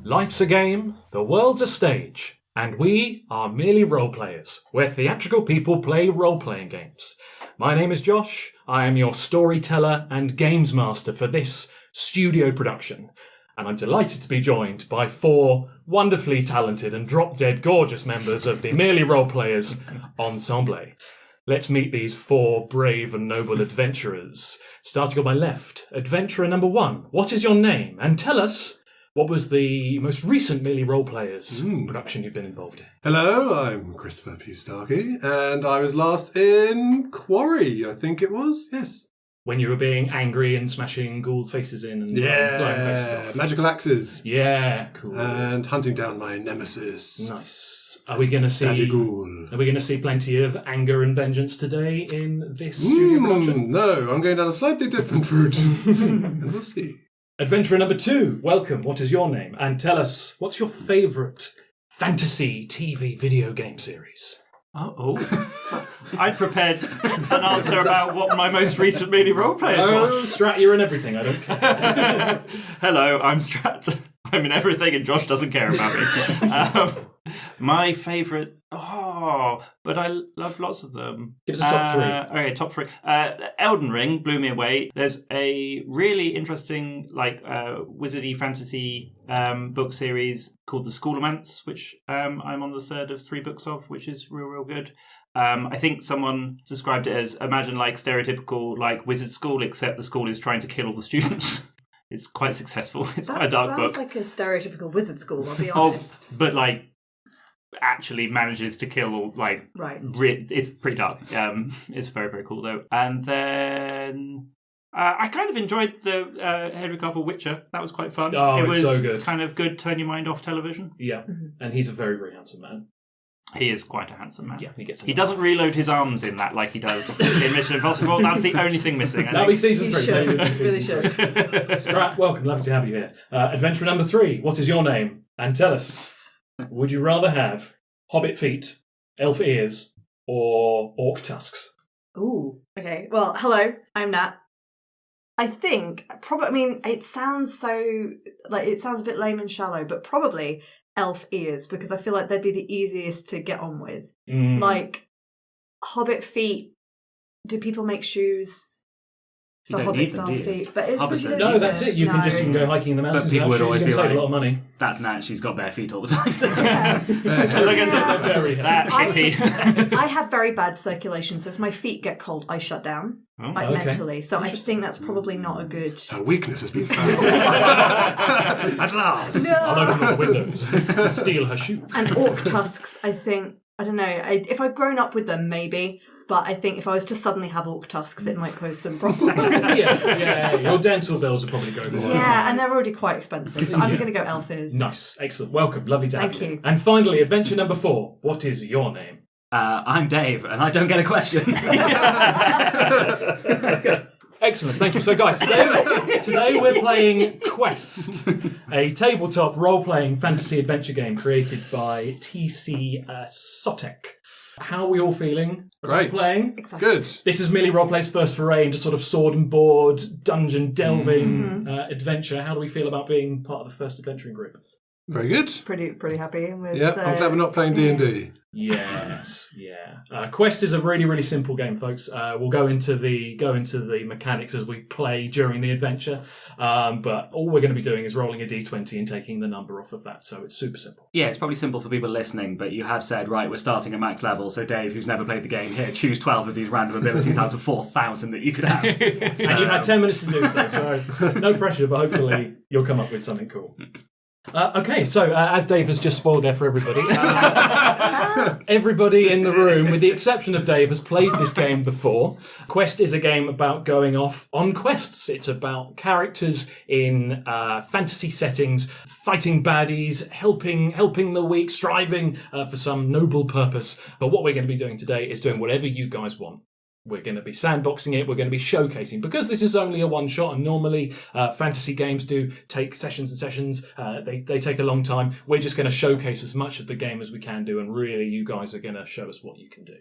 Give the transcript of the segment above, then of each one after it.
Life's a game, the world's a stage, and we are merely role players, where theatrical people play role-playing games. My name is Josh, I am your storyteller and games master for this studio production, and I'm delighted to be joined by 4 wonderfully talented and drop-dead gorgeous members of the Merely Role Players Ensemble. Let's meet these 4 brave and noble adventurers. Starting on my left, adventurer number 1, what is your name? And tell us, what was the most recent Merely Role Players production you've been involved in? Hello, I'm Christopher P. Starkey, and I was last in Quarry, I think it was, yes. When you were being angry and smashing ghoul faces in and blowing faces off. Magical axes. Yeah, cool. And hunting down my nemesis. Nice. Are we going to see? Daddy Ghoul. Are we going to see plenty of anger and vengeance today in this studio production? No, I'm going down a slightly different route, and we'll see. Adventurer number 2, welcome. What is your name? And tell us, what's your favourite fantasy TV video game series? I prepared an answer about what my most recent Merely Role Players was. Strat, you're in everything. I don't care. Hello, I'm Strat. I'm in everything, and Josh doesn't care about me. My favourite... but I love lots of them. Give us a top 3. Okay, top 3. Elden Ring blew me away. There's a really interesting, wizardy fantasy book series called The Schoolomance, which I'm on the 3rd of 3 books of, which is real good. I think someone described it as, imagine stereotypical wizard school, except the school is trying to kill all the students. It's quite successful. It's quite a dark book. That sounds like a stereotypical wizard school, I'll be honest. But actually manages to kill all, right. It's pretty dark. It's very, very cool though. And then I kind of enjoyed the Henry Cavill Witcher. That was quite fun. Oh, it was so good. Kind of good, turn your mind off television. Yeah, and he's a very, very handsome man. He is quite a handsome man. Yeah, he doesn't reload his arms in that like he does in Mission Impossible. That was the only thing missing. That'll be season 3. Really should. Strat, welcome. Lovely to have you here. Adventurer number 3. What is your name? And tell us, would you rather have hobbit feet, elf ears, or orc tusks? Ooh. Okay. Well, hello. I'm Nat. I think it sounds it sounds a bit lame and shallow, but probably elf ears, because I feel like they'd be the easiest to get on with. Hobbit feet, do people make shoes for hobbit style feet? But no, that's it. You can go hiking in the mountains. But people would always be save a lot of money. That's Nat, she's got bare feet all the time. So. Look at that hippie. I have very bad circulation, so if my feet get cold, I shut down. Mentally. So I think that's probably not a good... Her weakness has been found. At last. No. I'll open all the windows and steal her shoes. And orc tusks, I think, I don't know, if I'd grown up with them, maybe, but I think if I was to suddenly have orc tusks, it might cause some problems. yeah, your dental bills would probably go more. Yeah, and they're already quite expensive, so I'm going to go elf ears. Nice, excellent, welcome, lovely to have you. Thank you. And finally, adventure number 4, what is your name? I'm Dave, and I don't get a question. Excellent, thank you. So guys, today we're playing Quest, a tabletop role-playing fantasy adventure game created by TC Sotek. How are we all feeling? Right. Playing? Exactly. Good. This is Merely Roleplay's first foray into sort of sword and board, dungeon delving adventure. How do we feel about being part of the first adventuring group? Very good. Pretty happy with... Yeah, I'm glad we're not playing D&D. Yes, yeah. Quest is a really, really simple game, folks. We'll go into the mechanics as we play during the adventure, but all we're going to be doing is rolling a d20 and taking the number off of that, so it's super simple. Yeah, it's probably simple for people listening, but you have said, right, we're starting at max level, so Dave, who's never played the game, here, choose 12 of these random abilities out of 4,000 that you could have. And you've had 10 minutes to do so no pressure, but hopefully you'll come up with something cool. Okay, so as Dave has just spoiled there for everybody, everybody in the room, with the exception of Dave, has played this game before. Quest is a game about going off on quests. It's about characters in fantasy settings, fighting baddies, helping the weak, striving for some noble purpose. But what we're going to be doing today is doing whatever you guys want. We're going to be sandboxing it. We're going to be showcasing. Because this is only a one-shot, and normally fantasy games do take sessions and sessions. They take a long time. We're just going to showcase as much of the game as we can do, and really you guys are going to show us what you can do.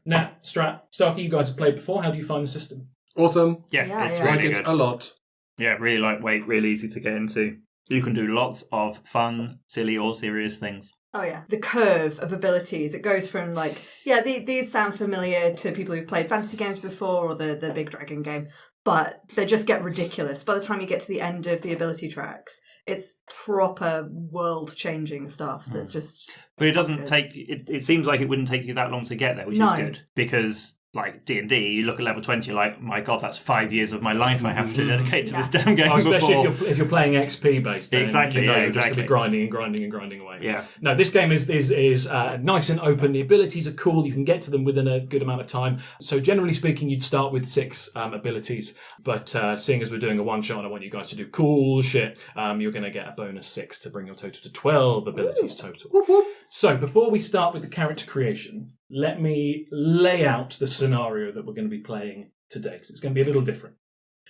Now, Strat, Starkey, you guys have played before. How do you find the system? Awesome. Yeah, it's Like really it good. a lot. Yeah, really lightweight, really easy to get into. You can do lots of fun, silly, or serious things. Oh yeah, the curve of abilities. It goes from like, these sound familiar to people who've played fantasy games before or the Big Dragon game, but they just get ridiculous. By the time you get to the end of the ability tracks, it's proper world-changing stuff that's just... But it doesn't take... It seems like it wouldn't take you that long to get there, which is good, because... Like D&D, you look at level 20, you're like, my God, that's 5 years of my life I have to dedicate to this damn game. Especially before. if you're playing XP based, then exactly, you're exactly. just going to be grinding away. Yeah. No, this game is nice and open. The abilities are cool. You can get to them within a good amount of time. So generally speaking, you'd start with 6 abilities. But seeing as we're doing a one shot and I want you guys to do cool shit, you're going to get a bonus 6 to bring your total to 12 abilities total. Whoop, whoop. So before we start with the character creation, let me lay out the scenario that we're going to be playing today, because it's going to be a little different.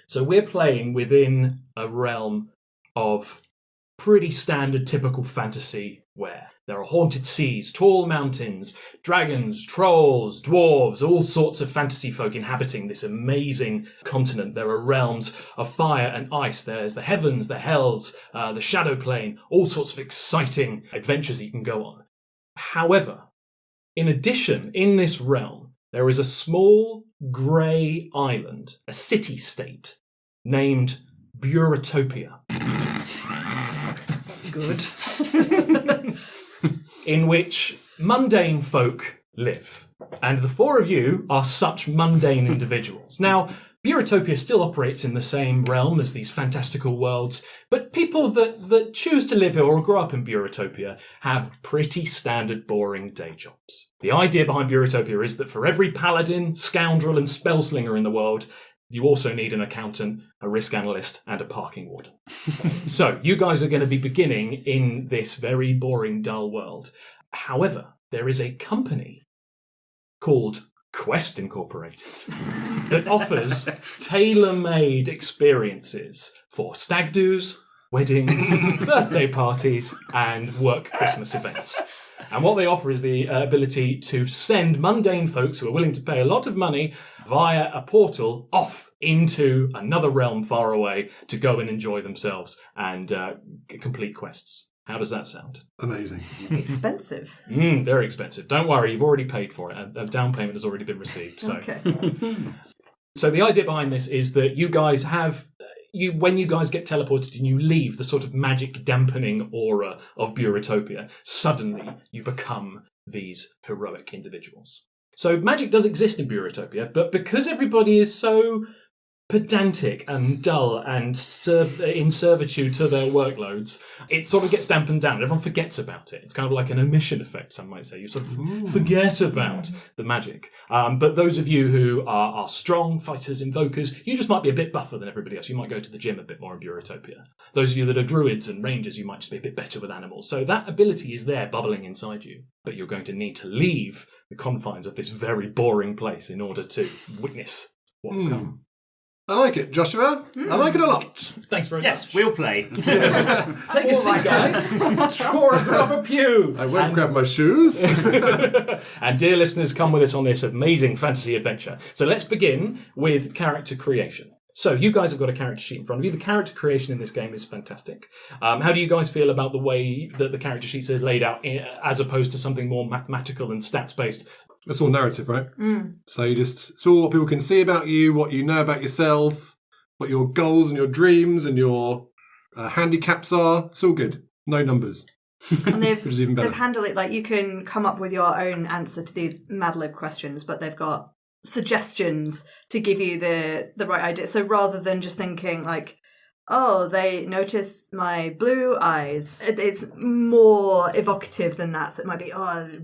So we're playing within a realm of pretty standard, typical fantasy where there are haunted seas, tall mountains, dragons, trolls, dwarves, all sorts of fantasy folk inhabiting this amazing continent. There are realms of fire and ice. There's the heavens, the hells, the shadow plane, all sorts of exciting adventures that you can go on. However, in addition, in this realm, there is a small grey island, a city-state, named Bureautopia. Good. In which mundane folk live. And the 4 of you are such mundane individuals. Now, Bureautopia still operates in the same realm as these fantastical worlds, but people that choose to live here or grow up in Bureautopia have pretty standard, boring day jobs. The idea behind Bureautopia is that for every paladin, scoundrel, and spellslinger in the world, you also need an accountant, a risk analyst, and a parking warden. So, you guys are going to be beginning in this very boring, dull world. However, there is a company called Quest Incorporated that offers tailor-made experiences for stag do's, weddings, birthday parties, and work Christmas events. And what they offer is the ability to send mundane folks who are willing to pay a lot of money via a portal off into another realm far away to go and enjoy themselves and complete quests. How does that sound? Amazing. Expensive. Very expensive. Don't worry, you've already paid for it. A down payment has already been received. So. Okay. So the idea behind this is that you guys have... when you guys get teleported and you leave the sort of magic dampening aura of Bureautopia, suddenly you become these heroic individuals. So magic does exist in Bureautopia, but because everybody is so pedantic and dull and in servitude to their workloads, it sort of gets dampened down. Everyone forgets about it. It's kind of like an omission effect, some might say. You sort of forget about the magic. But those of you who are strong fighters, invokers, you just might be a bit buffer than everybody else. You might go to the gym a bit more in Bureautopia. Those of you that are druids and rangers, you might just be a bit better with animals. So that ability is there bubbling inside you. But you're going to need to leave the confines of this very boring place in order to witness what will come. I like it, Joshua. I like it a lot. Thanks very Yes, much. we'll play. Take a seat, guys. Score and grab a pew. I won't grab my shoes. And dear listeners, come with us on this amazing fantasy adventure. So let's begin with character creation. So you guys have got a character sheet in front of you. The character creation in this game is fantastic. How do you guys feel about the way that the character sheets are laid out as opposed to something more mathematical and stats-based? It's all narrative, right? So it's all what people can see about you, what you know about yourself, what your goals and your dreams and your handicaps are. It's all good. No numbers. And Which is even better. they've handled it like you can come up with your own answer to these Mad Lib questions, but they've got suggestions to give you the right idea. So rather than just thinking like, oh, they notice my blue eyes, it's more evocative than that. So it might be,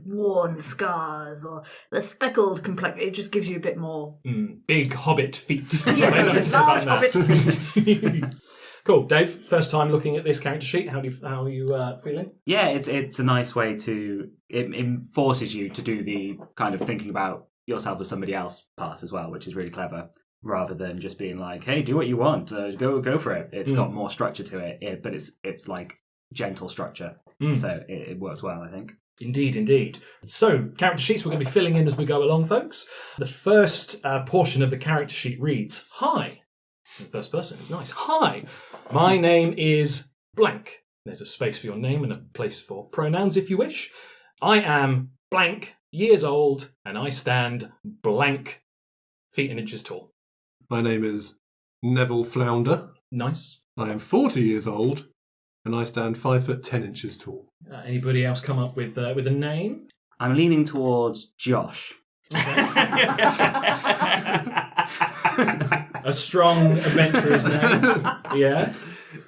worn scars or the speckled complexion. It just gives you a bit more. Big hobbit feet. That's what I noticed large about hobbit feet. Cool. Dave, first time looking at this character sheet. How are you feeling? Yeah, it's a nice way to... It forces you to do the kind of thinking about yourself as somebody else part as well, which is really clever. Rather than just being like, hey, do what you want, go for it. It's got more structure to it, but it's like gentle structure. So it works well, I think. Indeed. So, character sheets we're going to be filling in as we go along, folks. The first portion of the character sheet reads, Hi. The first person is nice. Hi, my name is blank. There's a space for your name and a place for pronouns if you wish. I am blank years old, and I stand blank feet and inches tall. My name is Neville Flounder. Nice. I am 40 years old, and I stand 5 foot 10 inches tall. Anybody else come up with a name? I'm leaning towards Josh. A strong adventurer's name. Yeah.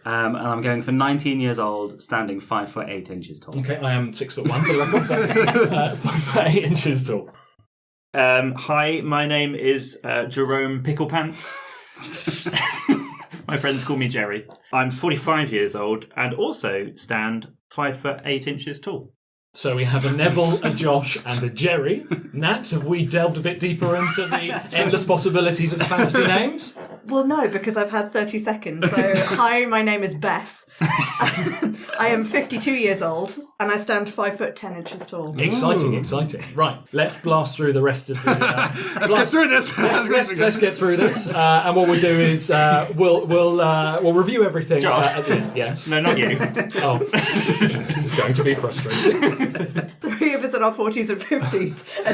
And I'm going for 19 years old, standing 5 foot 8 inches tall. Okay, I am 6'1" for the record. 5 foot 8 inches tall. Hi, my name is Jerome Picklepants. My friends call me Jerry. I'm 45 years old and also stand 5 foot 8 inches tall. So we have a Neville, a Josh, and a Jerry. Nat, have we delved a bit deeper into the endless possibilities of fantasy names? Well, no, because I've had 30 seconds. So, hi, my name is Bess. I am 52 years old, and I stand 5 foot 10 inches tall. Exciting. Right, let's blast through the rest of the... Let's get through this! Let's get through this. And what we'll do is we'll review everything at the end. Yes. No, not you. Oh, this is going to be frustrating. 3 of us in our 40s and 50s. A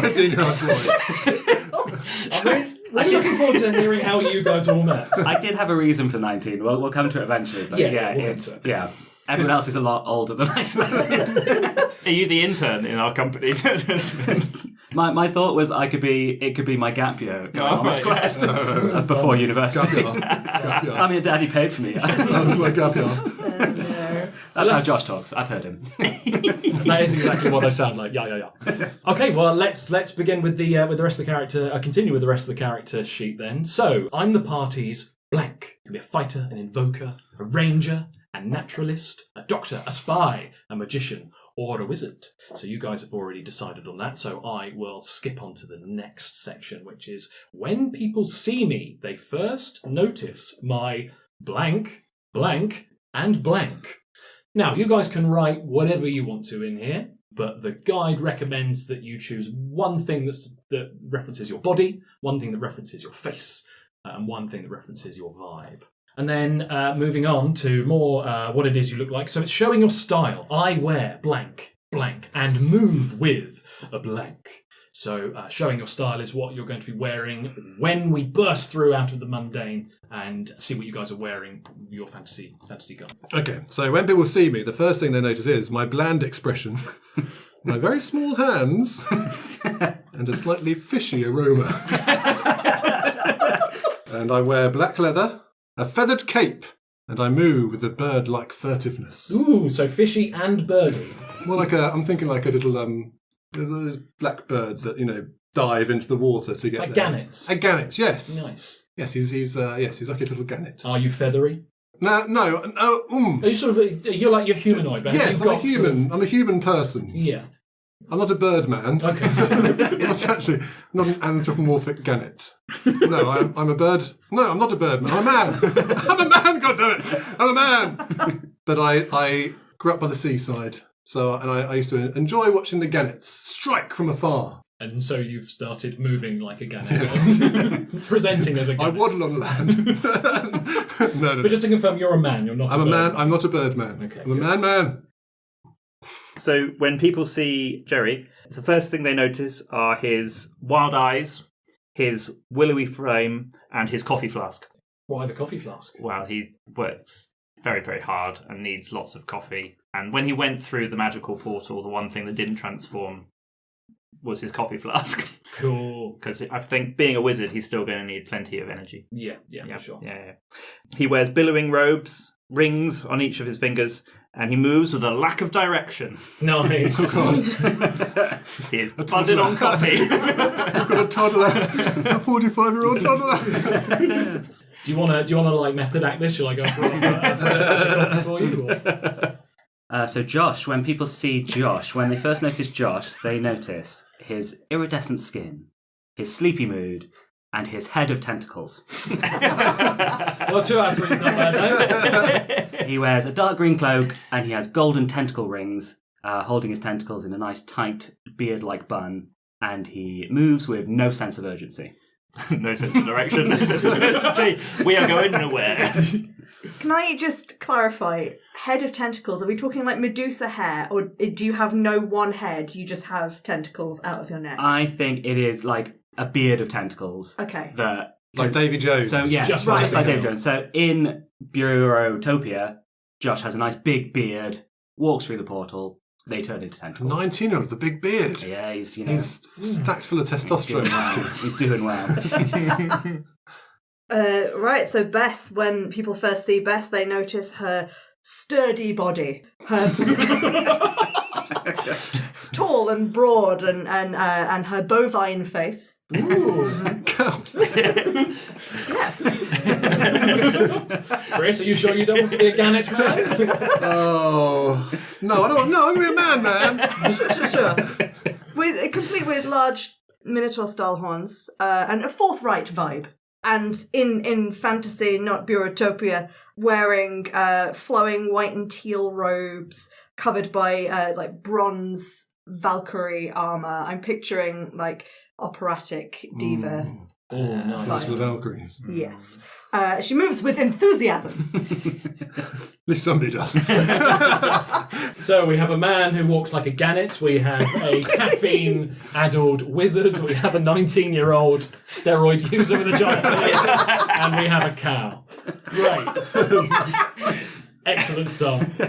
19-year-old boy. I'm really looking forward to hearing how you guys all met. I did have a reason for 19. We'll come to it eventually. But We'll come to it. Yeah. Everyone else is a lot older than I expected. Are you the intern in our company? My thought was it could be my gap year on this right. quest before university. Gap year. I mean, Daddy paid for me. That was my gap year. That's how Josh talks. I've heard him. That is exactly what they sound like. Yeah. Okay, well, let's begin with the rest of the character. Continue with the rest of the character sheet then. So I'm the party's blank. You can be a fighter, an invoker, a ranger, a naturalist, a doctor, a spy, a magician, or a wizard. So you guys have already decided on that. So I will skip on to the next section, which is when people see me, they first notice my blank, blank, and blank. Now, you guys can write whatever you want to in here, but the guide recommends that you choose one thing that references your body, one thing that references your face, and one thing that references your vibe. And then moving on to more what it is you look like. So it's showing your style. I wear blank, blank, and move with a blank. So showing your style is what you're going to be wearing when we burst through out of the mundane and see what you guys are wearing, your fantasy gun. Okay, so when people see me, the first thing they notice is my bland expression, my very small hands, and a slightly fishy aroma. And I wear black leather, a feathered cape, and I move with a bird-like furtiveness. Ooh, so fishy and birdy. More like I'm thinking like a little, those black birds that, dive into the water to get Like there. gannets. A gannet, yes. Nice. Yes, he's like a little gannet. Are you feathery? No. Are you sort of you're humanoid, but Yes, you've I'm a got human. Sort of, I'm a human person. yeah. I'm not a bird man. Okay. I'm not an anthropomorphic gannet. No, I'm a bird. No, I'm not a bird man. I'm a man. I'm a man, goddammit. I'm a man. But I grew up by the seaside. And I used to enjoy watching the gannets strike from afar. And so you've started moving like a gannet, presenting as a I gannet. waddle on land. No. But just to confirm, you're a man, you're not I'm a a bird. man. I'm not a bird man. Okay, I'm a man. So when people see Jerry, the first thing they notice are his wild eyes, his willowy frame, and his coffee flask. Why the coffee flask? Well, he works very, very hard and needs lots of coffee. And when he went through the magical portal, the one thing that didn't transform was his coffee flask. Cool. Because I think being a wizard, he's still going to need plenty of energy. Yeah, for sure. Yeah. He wears billowing robes, rings on each of his fingers, and he moves with a lack of direction. Nice. He is buzzing on coffee. I've got a toddler, a 45-year-old toddler. Do you want to like method act this? Shall I go for a fresh batch of coffee for you? Or? So Josh, when people see Josh, when they first notice Josh, they notice his iridescent skin, his sleepy mood, and his head of tentacles. Well, 2 out of 3 is not bad, eh? He wears a dark green cloak, and he has golden tentacle rings, holding his tentacles in a nice tight beard-like bun, and he moves with no sense of urgency. No sense of direction, no sense of urgency. We are going nowhere. Can I just clarify? Head of tentacles, are we talking like Medusa hair, or do you have no one head, you just have tentacles out of your neck? I think it is like a beard of tentacles. Okay. That Like Davy Jones. So yeah, Just just like like David Jones. So in Bureautopia, Josh has a nice big beard, walks through the portal, they turn into tentacles. 19-year-old with a big beard. Yeah, he's He's stacked full of testosterone. He's doing well. Right, so Bess, when people first see Bess, they notice her sturdy body, her tall and broad, and her bovine face. Ooh, cow. Yes. Chris, are you sure you don't want to be a gannet man? Oh. No, I don't. No, I'm going to be a man. Sure. Complete with large Minotaur-style horns, and a forthright vibe. And in fantasy, not Bureautopia, wearing flowing white and teal robes covered by like bronze Valkyrie armor. I'm picturing like operatic diva. Oh, nice. That's the Valkyries. Yes. She moves with enthusiasm. At least somebody does. So we have a man who walks like a gannet, we have a caffeine-addled wizard, we have a 19-year-old steroid user with a giant beard, and we have a cow. Great. Excellent stuff.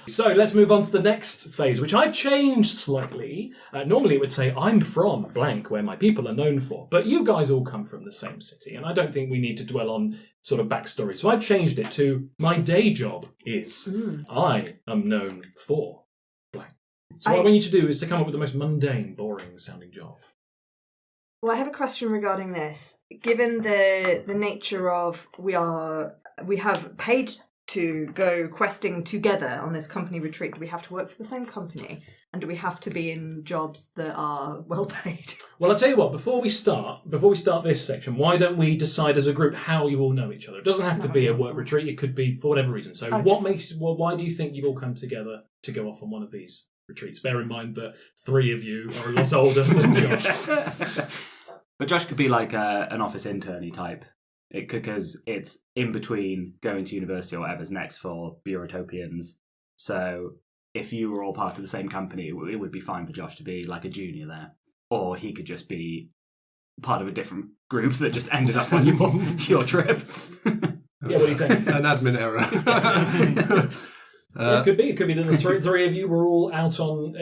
So let's move on to the next phase, which I've changed slightly. Normally it would say, I'm from blank, where my people are known for. But you guys all come from the same city, and I don't think we need to dwell on sort of backstory. So I've changed it to, my day job is, I am known for blank. So what I want you to do is to come up with the most mundane, boring sounding job. Well, I have a question regarding this. Given the nature of we have paid to go questing together on this company retreat, do we have to work for the same company? And do we have to be in jobs that are well paid? Well, I'll tell you what, before we start this section, why don't we decide as a group how you all know each other? It doesn't have to be a work retreat, it could be for whatever reason. So why do you think you've all come together to go off on one of these retreats? Bear in mind that 3 of you are a lot older than Josh. But Josh could be like an office intern type. Because it's in between going to university or whatever's next for Bureautopians. So if you were all part of the same company, it would be fine for Josh to be like a junior there. Or he could just be part of a different group that just ended up on your trip. Yeah, what are you saying? An admin error. It could be that the three of you were all out on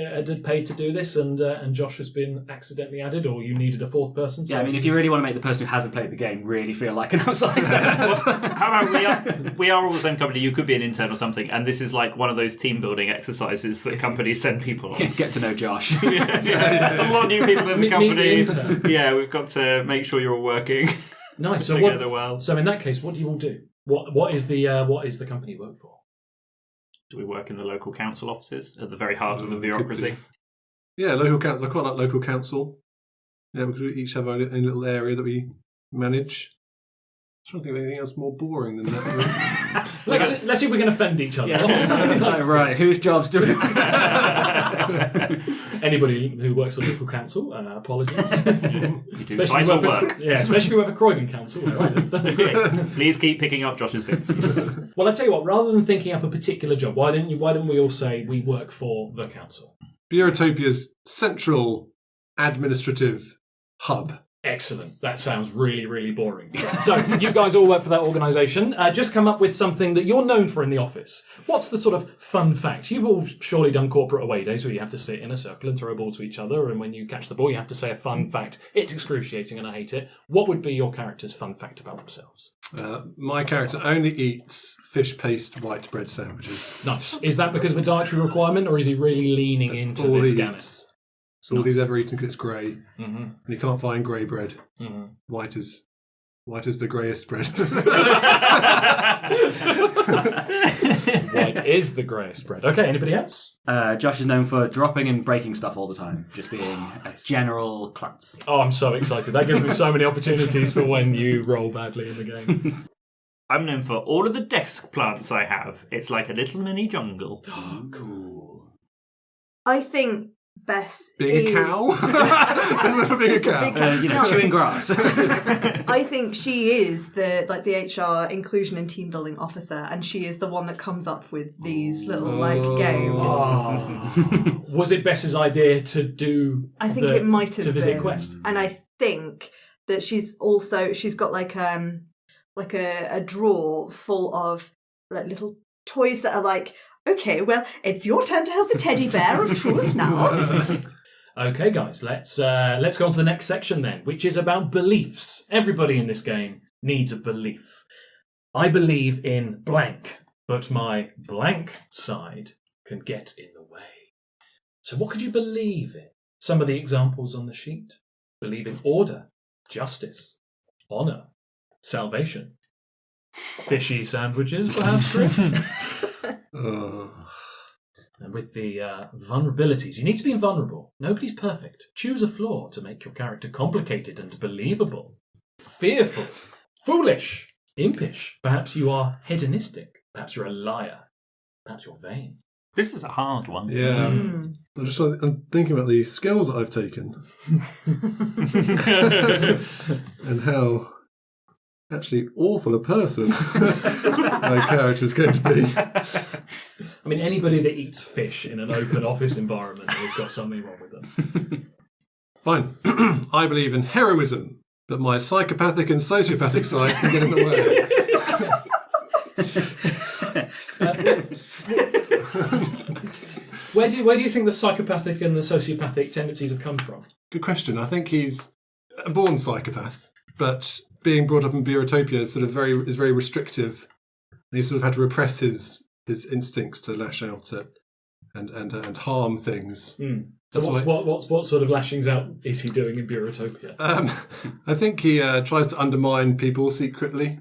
paid to do this, and Josh has been accidentally added, or you needed a 4th person. So yeah, I mean, if you really want to make the person who hasn't played the game really feel like an outsider. How about we are all the same company, you could be an intern or something, and this is like one of those team building exercises that companies send people on. Get to know Josh. A lot of new people in the company. Meet the intern. Yeah, we've got to make sure you're all working Nice. together well. So in that case, what do you all do? What is the company you work for? Do we work in the local council offices at the very heart of the bureaucracy? Yeah, local council. I quite like local council. Yeah, because we each have our own little area that we manage. I'm trying to think of anything else more boring than that. Let's see if we can offend each other. It's like, right, whose job's doing it? Anybody who works for local council, apologies. You do Especially vital whoever- work. Yeah, especially whoever Croydon Council. Right. Please keep picking up Josh's bits. Well, I tell you what. Rather than thinking up a particular job, why don't we all say we work for the council? Bureautopia's central administrative hub. Excellent. That sounds really, really boring. So you guys all work for that organisation. Just come up with something that you're known for in the office. What's the sort of fun fact? You've all surely done corporate away days where you have to sit in a circle and throw a ball to each other, and when you catch the ball, you have to say a fun fact. It's excruciating and I hate it. What would be your character's fun fact about themselves? My character only eats fish paste white bread sandwiches. Nice. Is that because of a dietary requirement, or is he really leaning That's into all this he Gannet? eats. It's all he's ever eaten because it's grey. Mm-hmm. And you can't find grey bread. Mm-hmm. White is the greyest bread. White is the greyest bread. Okay, anybody else? Josh is known for dropping and breaking stuff all the time, just being a general klutz. Oh, I'm so excited. That gives me so many opportunities for when you roll badly in the game. I'm known for all of the desk plants I have. It's like a little mini jungle. Cool. I think Bess Being is... a cow? Being a cow. big cow. No. Chewing grass. I think she is the HR inclusion and team building officer, and she is the one that comes up with these little games. Was it Bess's idea to do? I think it might have to visit been. Quest, and I think that she's got like a drawer full of like little toys that are like, okay, well, it's your turn to help the teddy bear of truth now. Okay, guys, let's go on to the next section then, which is about beliefs. Everybody in this game needs a belief. I believe in blank, but my blank side can get in the way. So what could you believe in? Some of the examples on the sheet. Believe in order, justice, honour, salvation. Fishy sandwiches, perhaps, Chris? And with the vulnerabilities, you need to be invulnerable. Nobody's perfect. Choose a flaw to make your character complicated and believable. Fearful, foolish, impish. Perhaps you are hedonistic. Perhaps you're a liar. Perhaps you're vain. This is a hard one. Yeah. I'm thinking about the skills that I've taken. And how actually awful a person my character is going to be. I mean, anybody that eats fish in an open office environment has got something wrong with them. Fine. I believe in heroism, but my psychopathic and sociopathic side can get in the way. Where do you think the psychopathic and the sociopathic tendencies have come from? Good question. I think he's a born psychopath, but being brought up in Bureautopia is very restrictive, and he sort of had to repress his instincts to lash out at and harm things. So what sort of lashings out is he doing in Bureautopia? I think he tries to undermine people secretly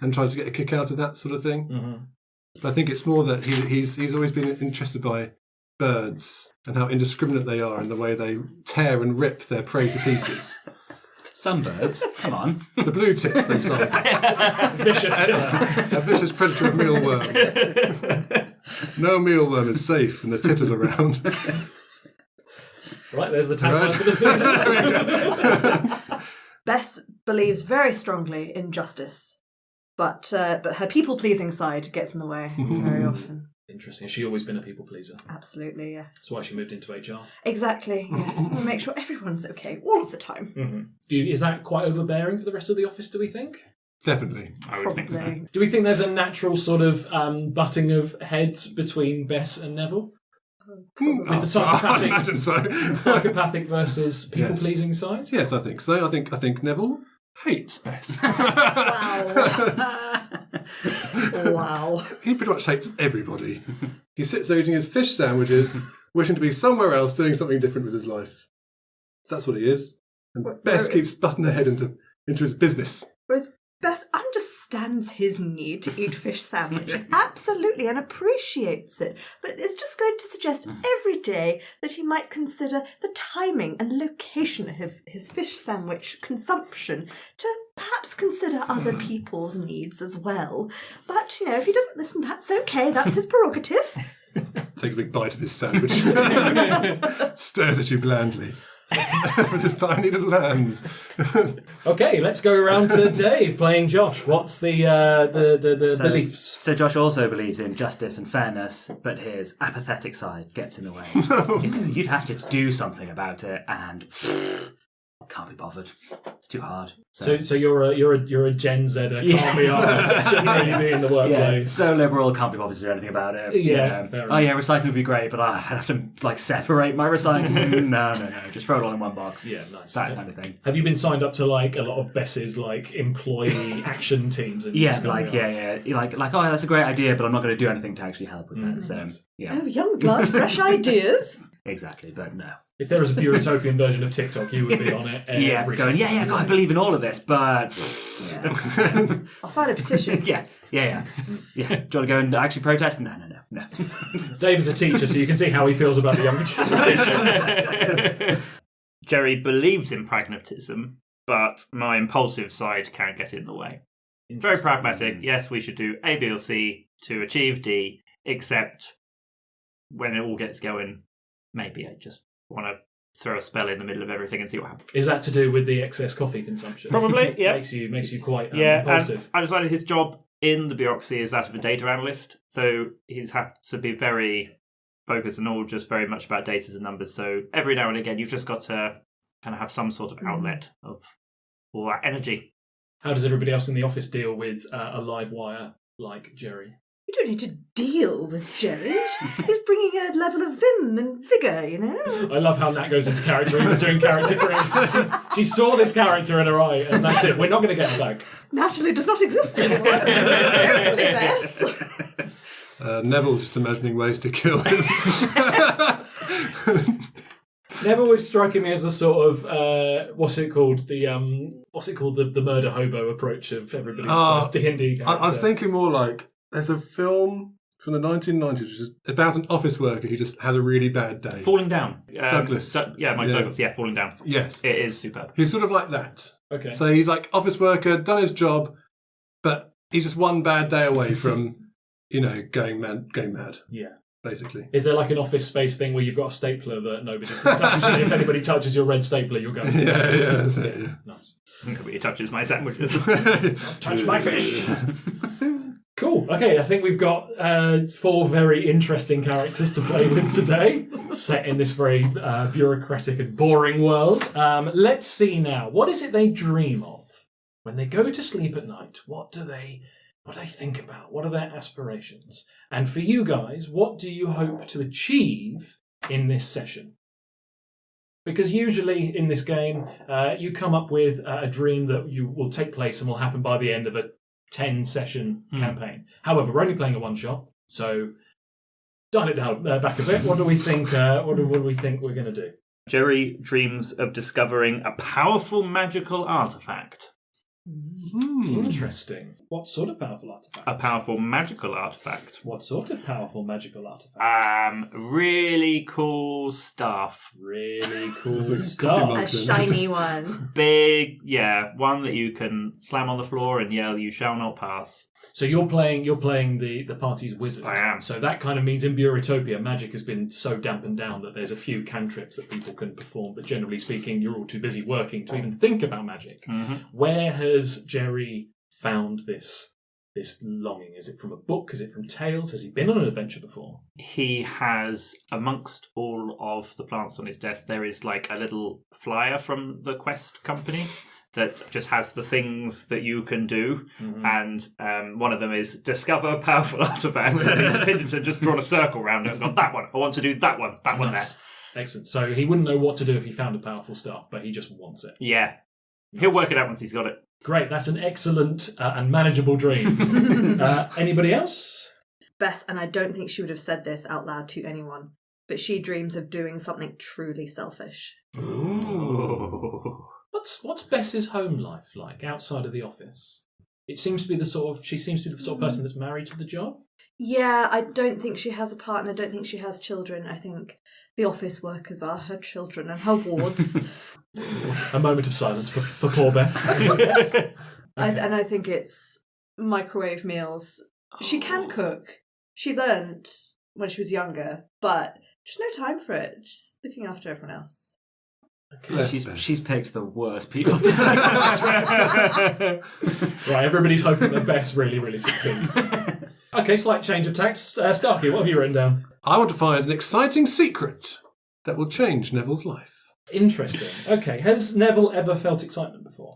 and tries to get a kick out of that sort of thing. But I think it's more that he's always been interested by birds and how indiscriminate they are in the way they tear and rip their prey to pieces. Some birds, come on. The blue tit, for example. Vicious killer. A vicious predator of mealworms. No mealworm is safe when the tit is around. Right, there's the tagline for the season. Bess believes very strongly in justice, but her people-pleasing side gets in the way very often. Interesting. Has she always been a people pleaser? Absolutely, yeah. That's why she moved into HR. Exactly, yes. We make sure everyone's okay all of the time. Is that quite overbearing for the rest of the office, do we think? Definitely. I would think so. Probably. Do we think there's a natural sort of butting of heads between Bess and Neville? With the I imagine so. psychopathic versus people-pleasing side? Yes, I think so. I think Neville hates Bess. Wow. He pretty much hates everybody. He sits there eating his fish sandwiches, wishing to be somewhere else doing something different with his life. That's what he is. And Bess keeps butting her head into his business. Whereas Bess understands his need to eat fish sandwiches, absolutely, and appreciates it, but is just going to suggest every day that he might consider the timing and location of his fish sandwich consumption to perhaps consider other people's needs as well. But, if he doesn't listen, that's okay, that's his prerogative. Takes a big bite of his sandwich. Stares at you blandly. With his tiny little hands. Okay, let's go around to Dave playing Josh. What's the beliefs? So Josh also believes in justice and fairness, but his apathetic side gets in the way. You'd have to do something about it, and can't be bothered. It's too hard. So you're a Gen Zer, can't be honest. Really be in the workplace. Yeah, so liberal, can't be bothered to do anything about it. Yeah. Recycling would be great, but I'd have to separate my recycling. No, just throw it all in one box. Yeah, nice. That kind of thing. Have you been signed up to a lot of Bess's employee action teams? And Yeah, that's a great idea, but I'm not going to do anything to actually help with that. So Oh, young blood, fresh ideas. Exactly, but no. If there was a Bureautopian version of TikTok, you would be on it every going, single I believe in all of this, but... I'll sign a petition. Yeah. Do you want to go and actually protest? No. Dave is a teacher, so you can see how he feels about the younger generation. Jerry believes in pragmatism, but my impulsive side can't get in the way. Very pragmatic. Yes, we should do A, B, or C to achieve D, except when it all gets going, maybe I just want to throw a spell in the middle of everything and see what happens. Is that to do with the excess coffee consumption? Probably, yeah. makes you quite And impulsive. I decided his job in the bureaucracy is that of a data analyst, so he's have to be very focused and all just very much about data and numbers. So every now and again, you've just got to kind of have some sort of outlet of all that energy. How does everybody else in the office deal with a live wire like Jerry? You don't need to deal with Jerry. He's bringing a level of vim and vigour, you know? I love how Nat goes into character even doing character creation. She saw this character in her eye, and that's it. We're not going to get her back. Natalie does not exist anymore. Apparently, Bess. Neville's just imagining ways to kill him. Neville is striking me as the sort of what's it called? The murder hobo approach of everybody's first D&D character. I was thinking more like there's a film from the 1990s which is about an office worker who just has a really bad day. Falling Down. Douglas. Mike Douglas, Falling Down. Yes. It is superb. He's sort of like that. Okay. So he's like office worker, done his job, but he's just one bad day away from, going mad. Yeah. Basically. Is there like an office space thing where you've got a stapler that nobody can touch? And if anybody touches your red stapler, you'll go into Yeah. Nice. Nobody touches my sandwiches. Touch my fish. Cool. Okay, I think we've got 4 very interesting characters to play with today, set in this very bureaucratic and boring world. Let's see now. What is it they dream of when they go to sleep at night? What do they think about? What are their aspirations? And for you guys, what do you hope to achieve in this session? Because usually in this game, you come up with a dream that you will take place and will happen by the end of a 10-session campaign. However, we're only playing a one-shot, so dial it down back a bit. What do we think? What do we think we're going to do? Jerry dreams of discovering a powerful magical artifact. Interesting. What sort of powerful artifact? A powerful magical artifact. What sort of powerful magical artifact? Really cool stuff. Really cool Coffee stuff. mug. A shiny one. Big, one that you can slam on the floor and yell, "You shall not pass." So you're playing the party's wizard. I am. So that kind of means in Bureautopian, magic has been so dampened down that there's a few cantrips that people can perform, but generally speaking, you're all too busy working to even think about magic. Mm-hmm. Where has Jerry found this longing? Is it from a book? Is it from tales? Has he been on an adventure before? He has, amongst all of the plants on his desk, there is like a little flyer from the Quest company that just has the things that you can do, and one of them is discover powerful artifacts, and he's pinned it and just drawn a circle around it and gone, that one, I want to do that one there. Excellent. So he wouldn't know what to do if he found a powerful stuff, but he just wants it. Yeah. He'll work it out once he's got it. Great, that's an excellent and manageable dream. Anybody else? Bess, and I don't think she would have said this out loud to anyone, but she dreams of doing something truly selfish. Ooh. What's Bess's home life like outside of the office? She seems to be the sort of person that's married to the job. Yeah, I don't think she has a partner. I don't think she has children. I think the office workers are her children and her wards. A moment of silence for poor Beth. Yes. Okay. And I think it's microwave meals. She can cook. She learned when she was younger, but just no time for it. Just looking after everyone else. Okay. She's picked the worst people to take. Right, everybody's hoping that Bess really, really succeeds. Okay, slight change of text. Starkey, what have you written down? I want to find an exciting secret that will change Neville's life. Interesting. Okay, has Neville ever felt excitement before?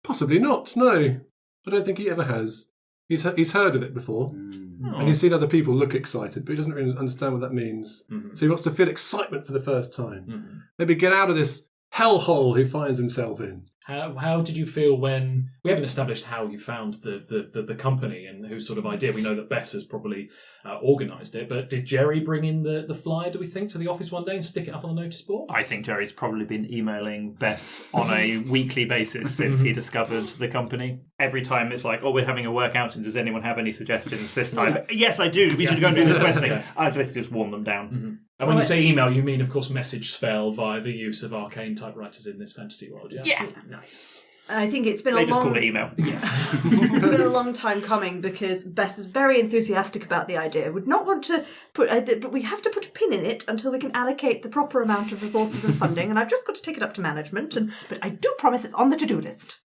Possibly not, no. I don't think he ever has. He's heard of it before, and he's seen other people look excited, but he doesn't really understand what that means. Mm-hmm. So he wants to feel excitement for the first time. Mm-hmm. Maybe get out of this hellhole he finds himself in. How did you feel when... We haven't established how you found the company and whose sort of idea. We know that Bess has probably organised it, but did Jerry bring in the flyer, do we think, to the office one day and stick it up on the notice board? I think Jerry's probably been emailing Bess on a weekly basis since he discovered the company. Every time it's like, we're having a workout and does anyone have any suggestions this time? Yes, I do. We should go and do this quest thing. I basically just worn them down. Mm-hmm. And when you say email, you mean, of course, message spell via the use of arcane typewriters in this fantasy world, yeah? Yeah. Nice. I think it's been They a just long... call it email. Yes. It's been a long time coming because Bess is very enthusiastic about the idea. Would not want to put, but we have to put a pin in it until we can allocate the proper amount of resources and funding. And I've just got to take it up to management. But I do promise it's on the to-do list.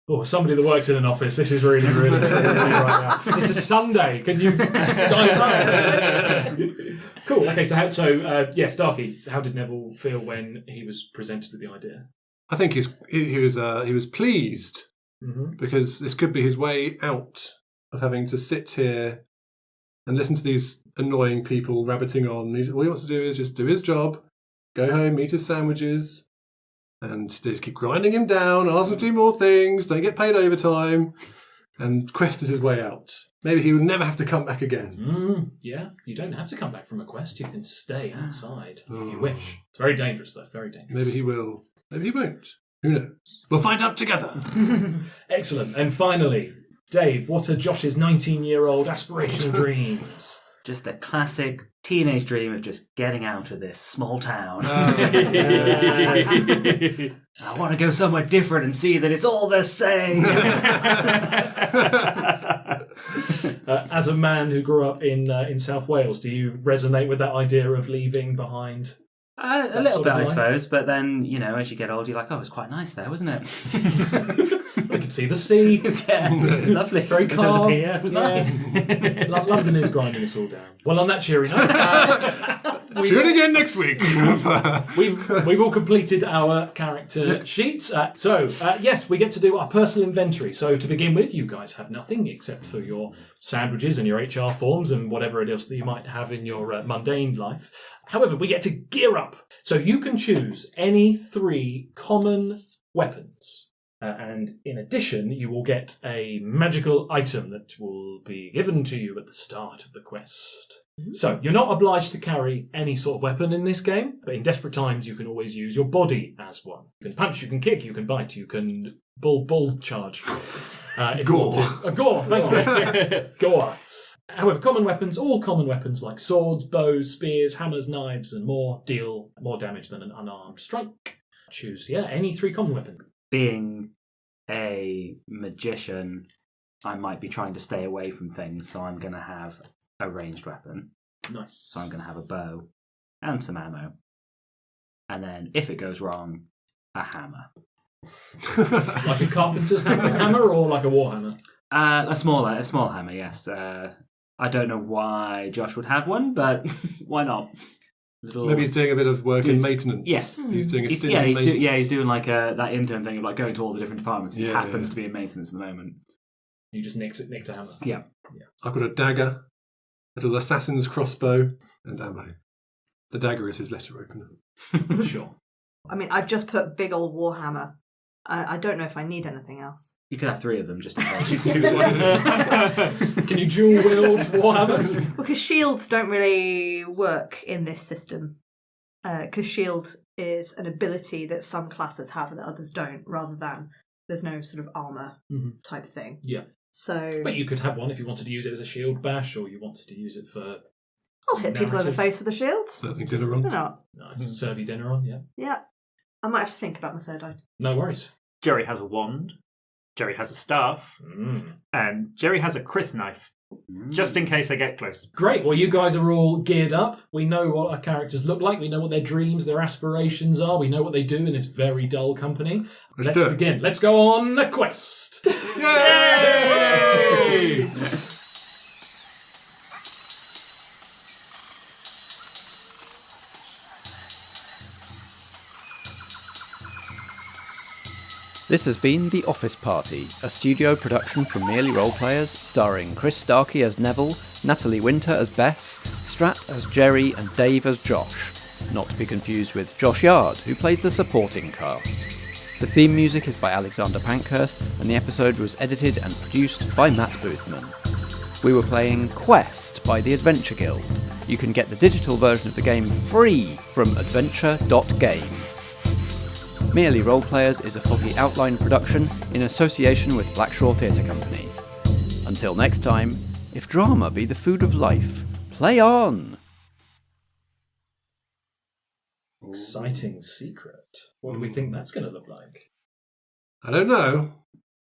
Oh, somebody that works in an office. This is really, really true right now. This is Sunday. Can you dive Cool. Okay. So Starkey. How did Neville feel when he was presented with the idea? I think he was pleased because this could be his way out of having to sit here and listen to these annoying people rabbiting on. All he wants to do is just do his job, go home, eat his sandwiches, and they just keep grinding him down, ask him to do more things, don't get paid overtime, and quest is his way out. Maybe he would never have to come back again. Yeah, you don't have to come back from a quest. You can stay outside if you wish. It's very dangerous, though. Very dangerous. Maybe he will. Maybe he won't. Who knows? We'll find out together. Excellent. And finally, Dave, what are Josh's 19-year-old aspirational dreams? Just the classic teenage dream of just getting out of this small town. I want to go somewhere different and see that it's all the same. As a man who grew up in South Wales, do you resonate with that idea of leaving behind? A little bit, I suppose. But then, as you get older, you're like, oh, it's quite nice there, wasn't it? We could see the sea. Yeah, it's lovely. Very There was a calm. pier. It was nice. London is grinding us all down. Well, on that cheery note, Tune again next week. we've all completed our character sheets. Yes, we get to do our personal inventory. So to begin with, you guys have nothing except for your sandwiches and your HR forms and whatever else that you might have in your mundane life. However, we get to gear up. So you can choose any 3 common weapons. And in addition, you will get a magical item that will be given to you at the start of the quest. So, you're not obliged to carry any sort of weapon in this game, but in desperate times you can always use your body as one. You can punch, you can kick, you can bite, you can bull charge. If you want to. Gore, thank you. Gore. However, all common weapons like swords, bows, spears, hammers, knives, and more deal more damage than an unarmed strike. Choose, any 3 common weapons. Being a magician, I might be trying to stay away from things, so I'm going to have a ranged weapon. Nice. So I'm going to have a bow and some ammo. And then, if it goes wrong, a hammer. Like a carpenter's hammer or like a warhammer? A small hammer, yes. I don't know why Josh would have one, but why not? Maybe he's doing a bit of work in maintenance. Yes. He's doing a stint in maintenance. He's doing like that intern thing of like going to all the different departments. He happens to be in maintenance at the moment. You just nicked a hammer. Yeah. I've got a dagger, a little assassin's crossbow, and ammo. The dagger is his letter opener. Sure. I mean, I've just put big old Warhammer. I don't know if I need anything else. You could have 3 of them just in case. Can you dual wield warhammers? Because shields don't really work in this system. Because shield is an ability that some classes have that others don't, rather than there's no sort of armour type thing. Yeah. So, but you could have one if you wanted to use it as a shield bash, or you wanted to use it for. I'll hit people in the face with a shield. Certainly dinner on. Why not? Nice. Serve your dinner on, yeah. Yeah. I might have to think about my third item. No worries. Jerry has a wand. Jerry has a staff. And Jerry has a Chris knife. Just in case they get close. Great. Well, you guys are all geared up. We know what our characters look like. We know what their dreams, their aspirations are. We know what they do in this very dull company. Let's begin. Let's go on a quest. Yay! This has been The Office Party, a studio production from Merely Roleplayers, starring Chris Starkey as Neville, Natalie Winter as Bess, Strat as Jerry, and Dave as Josh. Not to be confused with Josh Yard, who plays the supporting cast. The theme music is by Alexander Pankhurst, and the episode was edited and produced by Matt Boothman. We were playing Quest by the Adventure Guild. You can get the digital version of the game free from adventure.game. Merely Roleplayers is a Foggy Outline production in association with Blackshaw Theatre Company. Until next time, if drama be the food of life, play on! Exciting secret. What do we think that's going to look like? I don't know,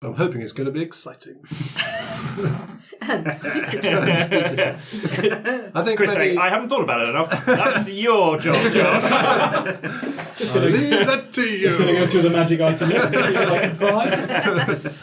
but I'm hoping it's going to be exciting. And secret. I think Chris maybe... saying, I haven't thought about it enough. That's your job, Josh. I'll leave that to you. Just going to go through the magic item list and see what I can find.